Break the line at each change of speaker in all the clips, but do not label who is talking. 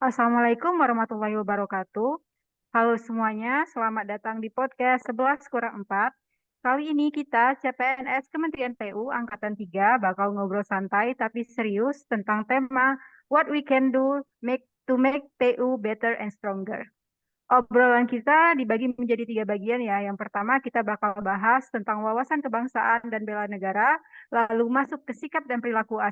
Assalamualaikum warahmatullahi wabarakatuh. Halo semuanya, selamat datang di podcast 11 kurang 4. Kali ini kita CPNS Kementerian PU Angkatan 3 bakal ngobrol santai tapi serius tentang tema What we can do to make PU better and stronger. Obrolan kita dibagi menjadi tiga bagian ya. Yang pertama kita bakal bahas tentang wawasan kebangsaan dan bela negara, lalu masuk ke sikap dan perilaku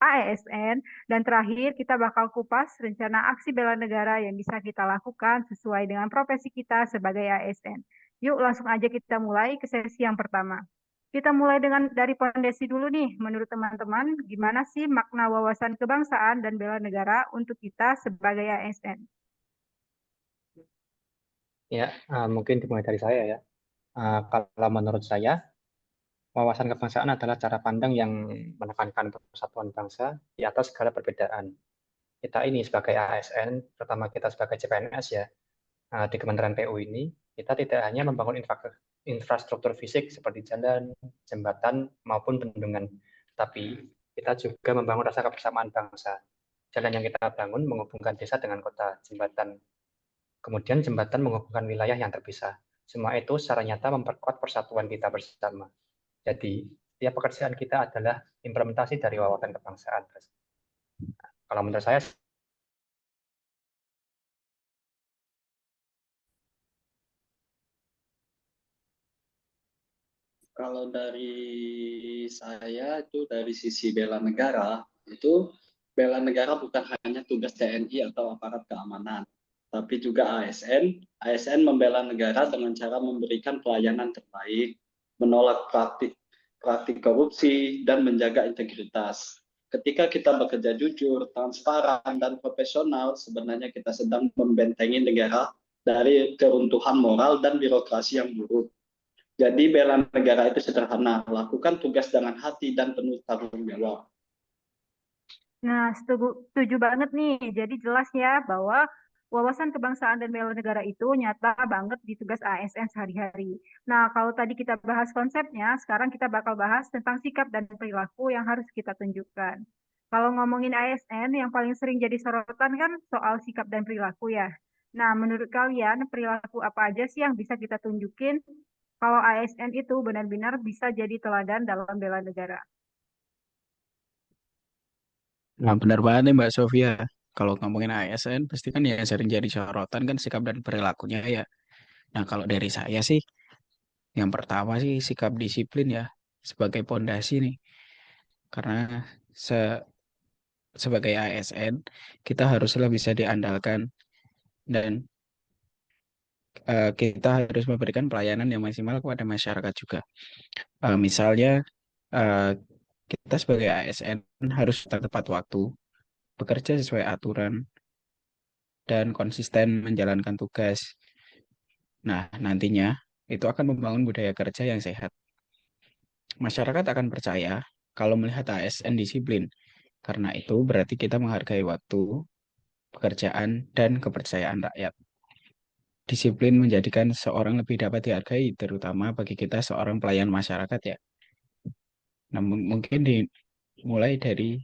ASN, dan terakhir kita bakal kupas rencana aksi bela negara yang bisa kita lakukan sesuai dengan profesi kita sebagai ASN. Yuk langsung aja kita mulai ke sesi yang pertama. Kita mulai dari pondasi dulu nih. Menurut teman-teman, gimana sih makna wawasan kebangsaan dan bela negara untuk kita sebagai ASN?
Ya, mungkin dimulai dari saya ya. Kalau menurut saya, wawasan kebangsaan adalah cara pandang yang menekankan persatuan bangsa di atas segala perbedaan. Kita ini sebagai ASN, terutama kita sebagai CPNS ya, di Kementerian PU ini, kita tidak hanya membangun infrastruktur fisik seperti jalan, jembatan, maupun bendungan, tapi kita juga membangun rasa kebersamaan bangsa. Jalan yang kita bangun menghubungkan desa dengan kota, kemudian jembatan menghubungkan wilayah yang terpisah. Semua itu secara nyata memperkuat persatuan kita bersama. Jadi, setiap pekerjaan kita adalah implementasi dari wawasan kebangsaan. Kalau menurut saya,
Kalau dari saya itu dari sisi bela negara, itu bela negara bukan hanya tugas TNI atau aparat keamanan, tapi juga ASN. ASN membela negara dengan cara memberikan pelayanan terbaik, menolak praktik korupsi, dan menjaga integritas. Ketika kita bekerja jujur, transparan, dan profesional, sebenarnya kita sedang membentengi negara dari keruntuhan moral dan birokrasi yang buruk. Jadi bela negara itu sederhana, lakukan tugas dengan hati dan penuh tanggung jawab.
Nah, setuju banget nih. Jadi jelas ya bahwa wawasan kebangsaan dan bela negara itu nyata banget di tugas ASN sehari-hari. Nah, kalau tadi kita bahas konsepnya, sekarang kita bakal bahas tentang sikap dan perilaku yang harus kita tunjukkan. Kalau ngomongin ASN, yang paling sering jadi sorotan kan soal sikap dan perilaku ya. Nah, menurut kalian perilaku apa aja sih yang bisa kita tunjukin kalau ASN itu benar-benar bisa jadi teladan dalam bela negara?
Nah, benar banget nih Mbak Sofia. Kalau ngomongin ASN, pasti kan ya sering jadi sorotan kan sikap dan perilakunya ya. Nah, kalau dari saya sih, yang pertama sih sikap disiplin ya, sebagai pondasi nih. Karena se- sebagai ASN, kita haruslah bisa diandalkan dan kita harus memberikan pelayanan yang maksimal kepada masyarakat juga. Misalnya, eh, kita sebagai ASN harus tepat waktu, bekerja sesuai aturan, dan konsisten menjalankan tugas. Nah, nantinya itu akan membangun budaya kerja yang sehat. Masyarakat akan percaya kalau melihat ASN disiplin, karena itu berarti kita menghargai waktu, pekerjaan, dan kepercayaan rakyat. Disiplin menjadikan seorang lebih dapat dihargai, terutama bagi kita seorang pelayan masyarakat ya. Namun mungkin dimulai dari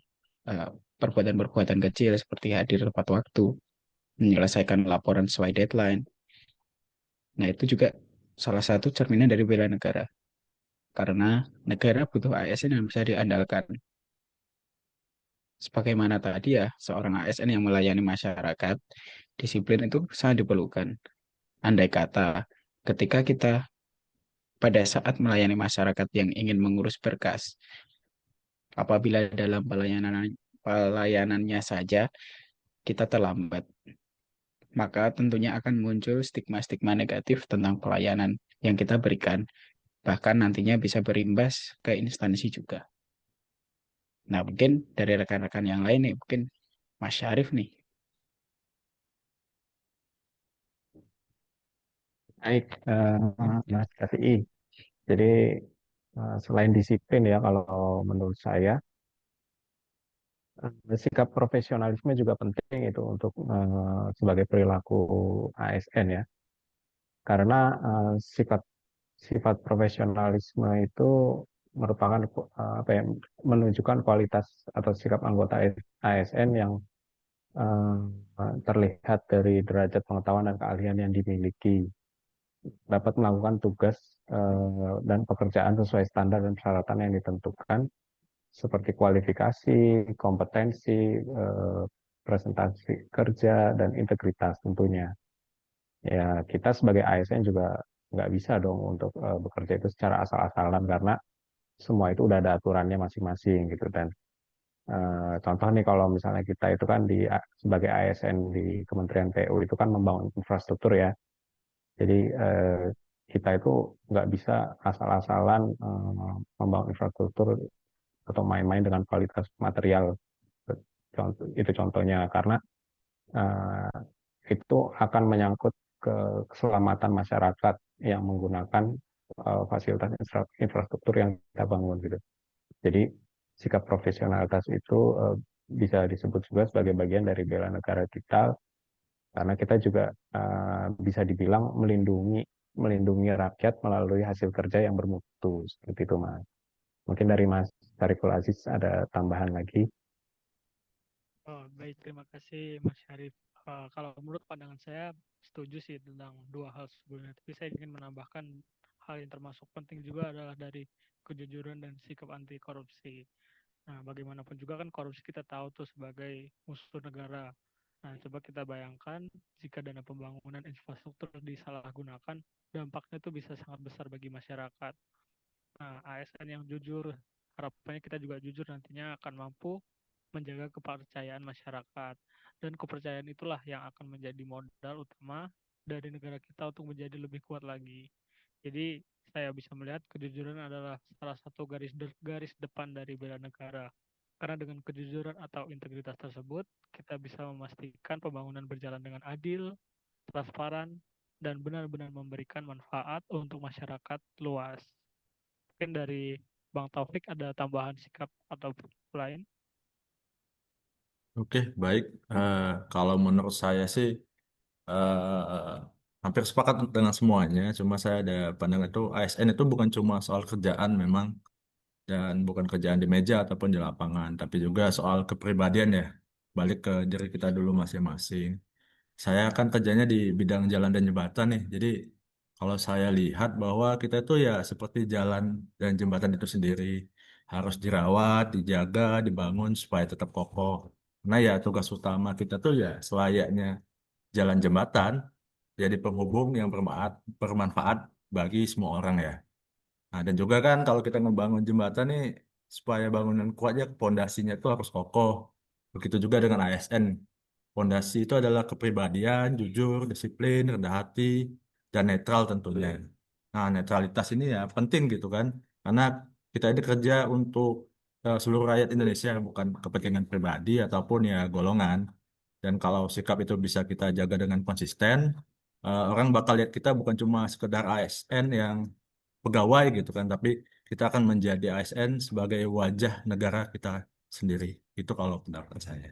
eh, perbuatan-perbuatan kecil seperti hadir tepat waktu, menyelesaikan laporan sesuai deadline. Nah, itu juga salah satu cerminan dari bela negara. Karena negara butuh ASN yang bisa diandalkan. Sebagaimana tadi ya, seorang ASN yang melayani masyarakat, disiplin itu sangat diperlukan. Andai kata, ketika kita pada saat melayani masyarakat yang ingin mengurus berkas, apabila dalam pelayanannya saja kita terlambat, maka tentunya akan muncul stigma-stigma negatif tentang pelayanan yang kita berikan. Bahkan nantinya bisa berimbas ke instansi juga. Nah, mungkin dari rekan-rekan yang lain nih, mungkin Mas Syarif nih.
Baik, Mas KPI. Jadi selain disiplin ya, kalau menurut saya sikap profesionalisme juga penting itu untuk sebagai perilaku ASN ya. Karena sifat sifat profesionalisme itu merupakan apa ya, menunjukkan kualitas atau sikap anggota ASN yang terlihat dari derajat pengetahuan dan keahlian yang dimiliki, dapat melakukan tugas dan pekerjaan sesuai standar dan persyaratan yang ditentukan, seperti kualifikasi, kompetensi, presentasi kerja, dan integritas tentunya. Ya, kita sebagai ASN juga nggak bisa dong untuk bekerja itu secara asal-asalan, karena semua itu udah ada aturannya masing-masing gitu. Dan contoh nih, kalau misalnya kita itu kan sebagai ASN di Kementerian PU itu kan membangun infrastruktur ya. Jadi kita itu nggak bisa asal-asalan membangun infrastruktur atau main-main dengan kualitas material. Itu contohnya, karena eh, itu akan menyangkut ke keselamatan masyarakat yang menggunakan fasilitas infrastruktur yang kita bangun gitu. Jadi sikap profesionalitas itu bisa disebut juga sebagai bagian dari bela negara kita, karena kita juga bisa dibilang melindungi rakyat melalui hasil kerja yang bermutu, seperti itu Mas. Mungkin dari Mas Syariful Aziz ada tambahan lagi.
Oh, baik, terima kasih Mas Syarif. Kalau menurut pandangan saya setuju sih tentang dua hal sebelumnya, tapi saya ingin menambahkan hal yang termasuk penting juga adalah dari kejujuran dan sikap anti korupsi. Nah, bagaimanapun juga kan korupsi kita tahu tuh sebagai musuh negara. Nah, coba kita bayangkan jika dana pembangunan infrastruktur disalahgunakan, dampaknya itu bisa sangat besar bagi masyarakat. Nah, ASN yang jujur, harapannya kita juga jujur nantinya akan mampu menjaga kepercayaan masyarakat. Dan kepercayaan itulah yang akan menjadi modal utama dari negara kita untuk menjadi lebih kuat lagi. Jadi saya bisa melihat kejujuran adalah salah satu garis depan dari bela negara. Karena dengan kejujuran atau integritas tersebut, kita bisa memastikan pembangunan berjalan dengan adil, transparan, dan benar-benar memberikan manfaat untuk masyarakat luas. Mungkin dari Bang Taufik ada tambahan sikap atau lain?
Oke, baik. Kalau menurut saya sih eh, hampir sepakat dengan semuanya. Cuma saya ada pandangan itu ASN itu bukan cuma soal kerjaan memang, dan bukan kerjaan di meja ataupun di lapangan, tapi juga soal kepribadian ya. Balik ke diri kita dulu masing-masing. Saya kan kerjanya di bidang jalan dan jembatan nih. Jadi kalau saya lihat bahwa kita itu ya seperti jalan dan jembatan itu sendiri harus dirawat, dijaga, dibangun supaya tetap kokoh. Nah ya tugas utama kita tuh ya selayaknya jalan jembatan, jadi penghubung yang bermanfaat bagi semua orang ya. Nah, dan juga kan kalau kita ngebangun jembatan nih, supaya bangunan kuatnya, pondasinya itu harus kokoh. Begitu juga dengan ASN. Pondasi itu adalah kepribadian, jujur, disiplin, rendah hati, dan netral tentunya. Nah, netralitas ini ya penting gitu kan. Karena kita ini kerja untuk seluruh rakyat Indonesia, bukan kepentingan pribadi ataupun ya golongan. Dan kalau sikap itu bisa kita jaga dengan konsisten, orang bakal lihat kita bukan cuma sekedar ASN yang pegawai gitu kan, tapi kita akan menjadi ASN sebagai wajah negara kita sendiri. Itu kalau pendapat saya.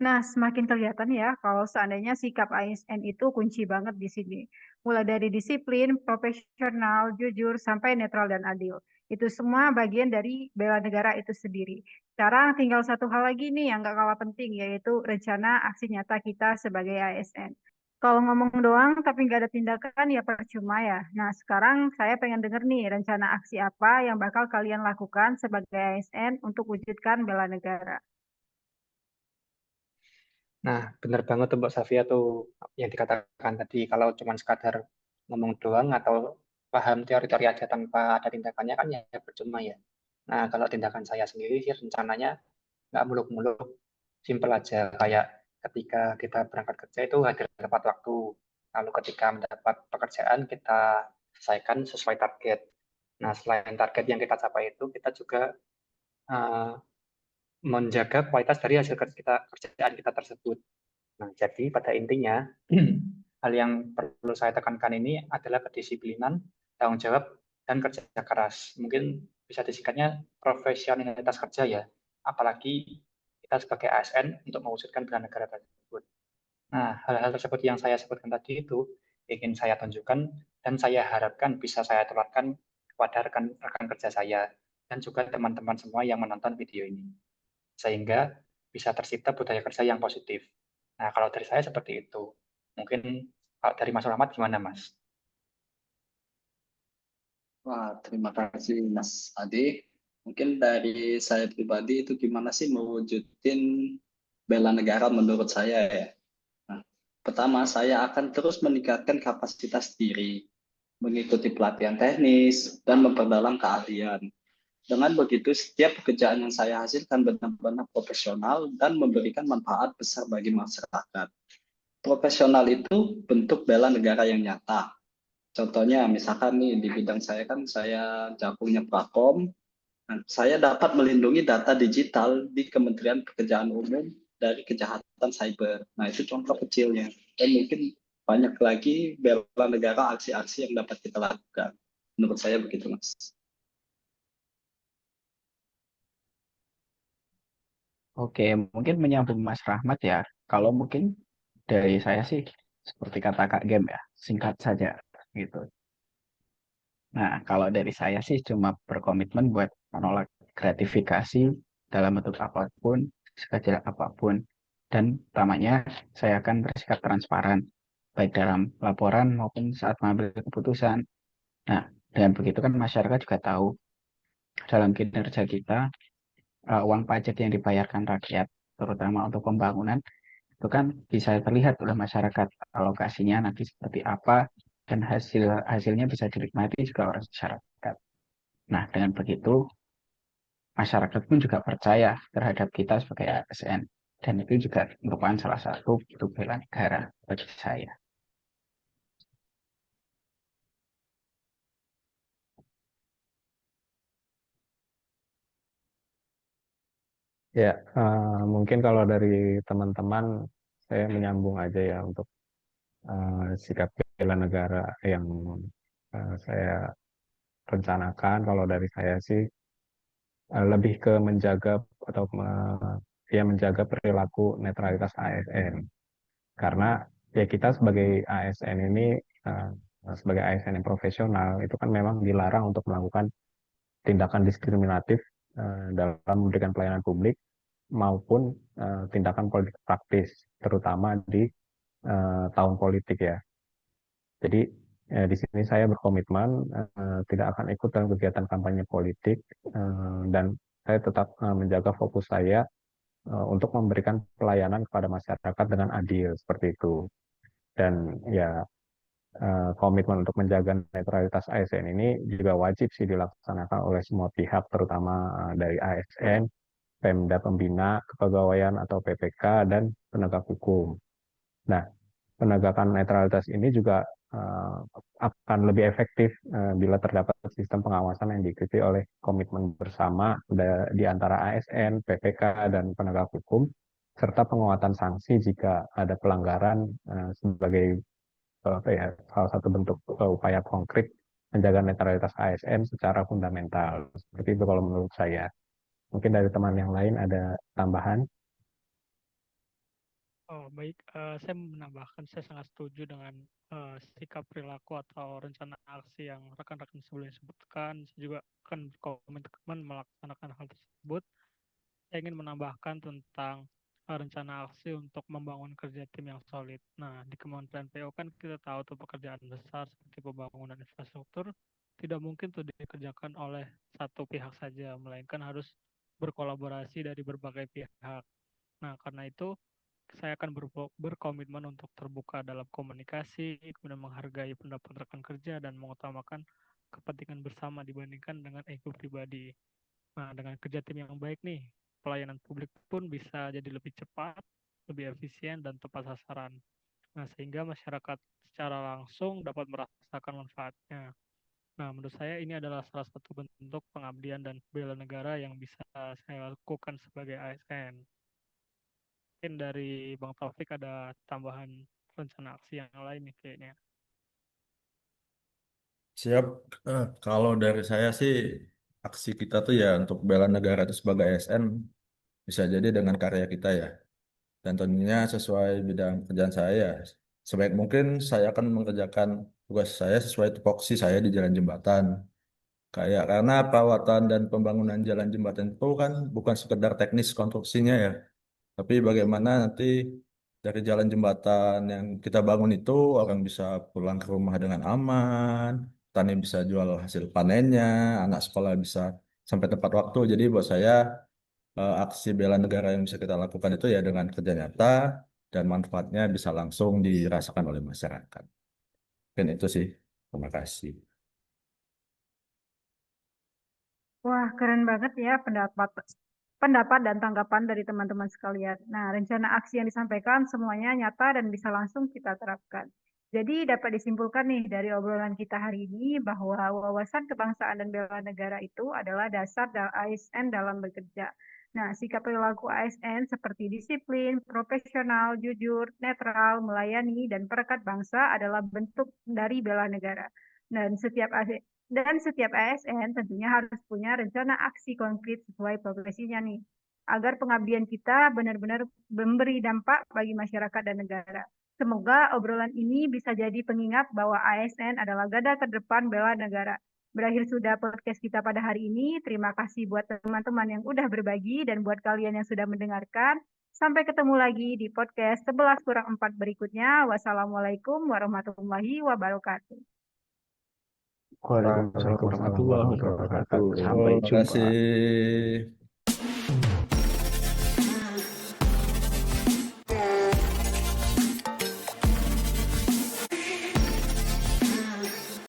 Nah, semakin kelihatan ya kalau seandainya sikap ASN itu kunci banget di sini. Mulai dari disiplin, profesional, jujur, sampai netral dan adil. Itu semua bagian dari bela negara itu sendiri. Sekarang tinggal satu hal lagi nih yang gak kalah penting, yaitu rencana aksi nyata kita sebagai ASN. Kalau ngomong doang tapi nggak ada tindakan ya percuma ya. Nah, sekarang saya pengen denger nih rencana aksi apa yang bakal kalian lakukan sebagai ASN untuk wujudkan bela negara.
Nah, benar banget tuh Mbak Safia tuh yang dikatakan tadi. Kalau cuma sekadar ngomong doang atau paham teori-teori aja tanpa ada tindakannya kan ya percuma ya. Nah, kalau tindakan saya sendiri sih rencananya nggak muluk-muluk, simpel aja. Kayak ketika kita berangkat kerja itu hadir tepat waktu. Lalu ketika mendapat pekerjaan kita selesaikan sesuai target. Nah, selain target yang kita capai itu, kita juga uh, menjaga kualitas dari hasil kerjaan kita tersebut. Nah, jadi pada intinya, hal yang perlu saya tekankan ini adalah kedisiplinan, tanggung jawab, dan kerja keras. Mungkin bisa disingkatnya profesionalitas kerja ya, apalagi kita sebagai ASN untuk mewujudkan bela negara tersebut. Nah, hal-hal tersebut yang saya sebutkan tadi itu ingin saya tunjukkan dan saya harapkan bisa saya terapkan kepada rekan-rekan kerja saya dan juga teman-teman semua yang menonton video ini. Sehingga bisa tercipta budaya kerja yang positif. Nah, kalau dari saya seperti itu. Mungkin kalau dari Mas Rahmat gimana, Mas?
Wah, terima kasih Mas Adi. Mungkin dari saya pribadi itu gimana sih mewujudin bela negara menurut saya ya. Nah, pertama saya akan terus meningkatkan kapasitas diri, mengikuti pelatihan teknis, dan memperdalam keahlian. Dengan begitu, setiap pekerjaan yang saya hasilkan benar-benar profesional dan memberikan manfaat besar bagi masyarakat. Profesional itu bentuk bela negara yang nyata. Contohnya, misalkan nih di bidang saya kan saya jagungnya Prakom, nah, saya dapat melindungi data digital di Kementerian Pekerjaan Umum dari kejahatan cyber. Nah, itu contoh kecilnya. Dan mungkin banyak lagi bela negara aksi-aksi yang dapat kita lakukan. Menurut saya begitu, Mas.
Oke, mungkin menyambung Mas Rahmat ya. Kalau mungkin dari saya sih seperti kata Kak Gem ya, singkat saja gitu. Nah, kalau dari saya sih cuma berkomitmen buat menolak gratifikasi dalam bentuk apapun, sekecil apapun. Dan utamanya saya akan bersikap transparan, baik dalam laporan maupun saat mengambil keputusan. Nah, dengan begitu kan masyarakat juga tahu dalam kinerja kita, uang pajak yang dibayarkan rakyat, terutama untuk pembangunan, itu kan bisa terlihat oleh masyarakat alokasinya nanti seperti apa dan hasilnya bisa dinikmati juga oleh masyarakat. Nah, dengan begitu masyarakat pun juga percaya terhadap kita sebagai ASN dan itu juga merupakan salah satu bentuk bela negara bagi saya.
Ya, mungkin kalau dari teman-teman, saya menyambung aja ya untuk sikap bela negara yang saya rencanakan. Kalau dari saya sih lebih ke menjaga atau ya menjaga perilaku netralitas ASN. Karena ya kita sebagai ASN ini, eh, sebagai ASN yang profesional, itu kan memang dilarang untuk melakukan tindakan diskriminatif dalam memberikan pelayanan publik maupun tindakan politik praktis, terutama di tahun politik ya. Jadi di sini saya berkomitmen tidak akan ikut dalam kegiatan kampanye politik dan saya tetap menjaga fokus saya untuk memberikan pelayanan kepada masyarakat dengan adil seperti itu. Dan ya komitmen untuk menjaga netralitas ASN ini juga wajib sih dilaksanakan oleh semua pihak, terutama dari ASN, Pemda Pembina, Kepegawaian atau PPK, dan penegak hukum. Nah, penegakan netralitas ini juga akan lebih efektif bila terdapat sistem pengawasan yang diikuti oleh komitmen bersama di antara ASN, PPK, dan penegak hukum, serta penguatan sanksi jika ada pelanggaran sebagai apa ya, salah satu bentuk upaya konkret menjaga netralitas ASN secara fundamental. Seperti itu kalau menurut saya. Mungkin dari teman yang lain ada tambahan.
Oh, baik. Saya menambahkan, saya sangat setuju dengan sikap perilaku atau rencana aksi yang rekan-rekan sebelumnya sebutkan. Saya juga akan berkomitmen melaksanakan hal tersebut. Saya ingin menambahkan tentang rencana aksi untuk membangun kerja tim yang solid. Nah, di Kementerian PU kan kita tahu tuh pekerjaan besar seperti pembangunan infrastruktur tidak mungkin tuh dikerjakan oleh satu pihak saja, melainkan harus berkolaborasi dari berbagai pihak. Nah, karena itu saya akan berkomitmen untuk terbuka dalam komunikasi, kemudian menghargai pendapat rekan kerja, dan mengutamakan kepentingan bersama dibandingkan dengan ego pribadi. Nah, dengan kerja tim yang baik nih, pelayanan publik pun bisa jadi lebih cepat, lebih efisien, dan tepat sasaran. Nah, sehingga masyarakat secara langsung dapat merasakan manfaatnya. Nah, menurut saya ini adalah salah satu bentuk pengabdian dan bela negara yang bisa saya lakukan sebagai ASN. Mungkin dari Bang Taufik ada tambahan rencana aksi yang lain nih kayaknya.
Siap. Kalau dari saya sih aksi kita tuh ya untuk bela negara itu sebagai ASN bisa jadi dengan karya kita ya. Dan tentunya sesuai bidang kerjaan saya. Sebaik mungkin saya akan mengerjakan tugas saya sesuai tupoksi saya di jalan jembatan. Kayak karena perawatan dan pembangunan jalan jembatan itu kan bukan sekedar teknis konstruksinya ya, Tapi bagaimana nanti dari jalan jembatan yang kita bangun itu orang bisa pulang ke rumah dengan aman, petani bisa jual hasil panennya, anak sekolah bisa sampai tepat waktu. Jadi buat saya aksi bela negara yang bisa kita lakukan itu ya dengan kerja nyata dan manfaatnya bisa langsung dirasakan oleh masyarakat. Dan itu sih. Terima kasih.
Wah, keren banget ya pendapat pendapat dan tanggapan dari teman-teman sekalian. Nah, rencana aksi yang disampaikan semuanya nyata dan bisa langsung kita terapkan. Jadi dapat disimpulkan nih dari obrolan kita hari ini bahwa wawasan kebangsaan dan bela negara itu adalah dasar ASN dalam bekerja. Nah, sikap perilaku ASN seperti disiplin, profesional, jujur, netral, melayani, dan perekat bangsa adalah bentuk dari bela negara. Dan setiap ASN tentunya harus punya rencana aksi konkret sesuai profesinya nih, agar pengabdian kita benar-benar memberi dampak bagi masyarakat dan negara. Semoga obrolan ini bisa jadi pengingat bahwa ASN adalah garda terdepan bela negara. Berakhir sudah podcast kita pada hari ini. Terima kasih buat teman-teman yang udah berbagi dan buat kalian yang sudah mendengarkan. Sampai ketemu lagi di podcast 11 kurang 4 berikutnya. Wassalamualaikum warahmatullahi wabarakatuh.
Waalaikumsalam
Waalaikumsalam
warahmatullahi
warahmatullahi
wabarakatuh.
wabarakatuh.
Sampai
Terima
jumpa.
kasih.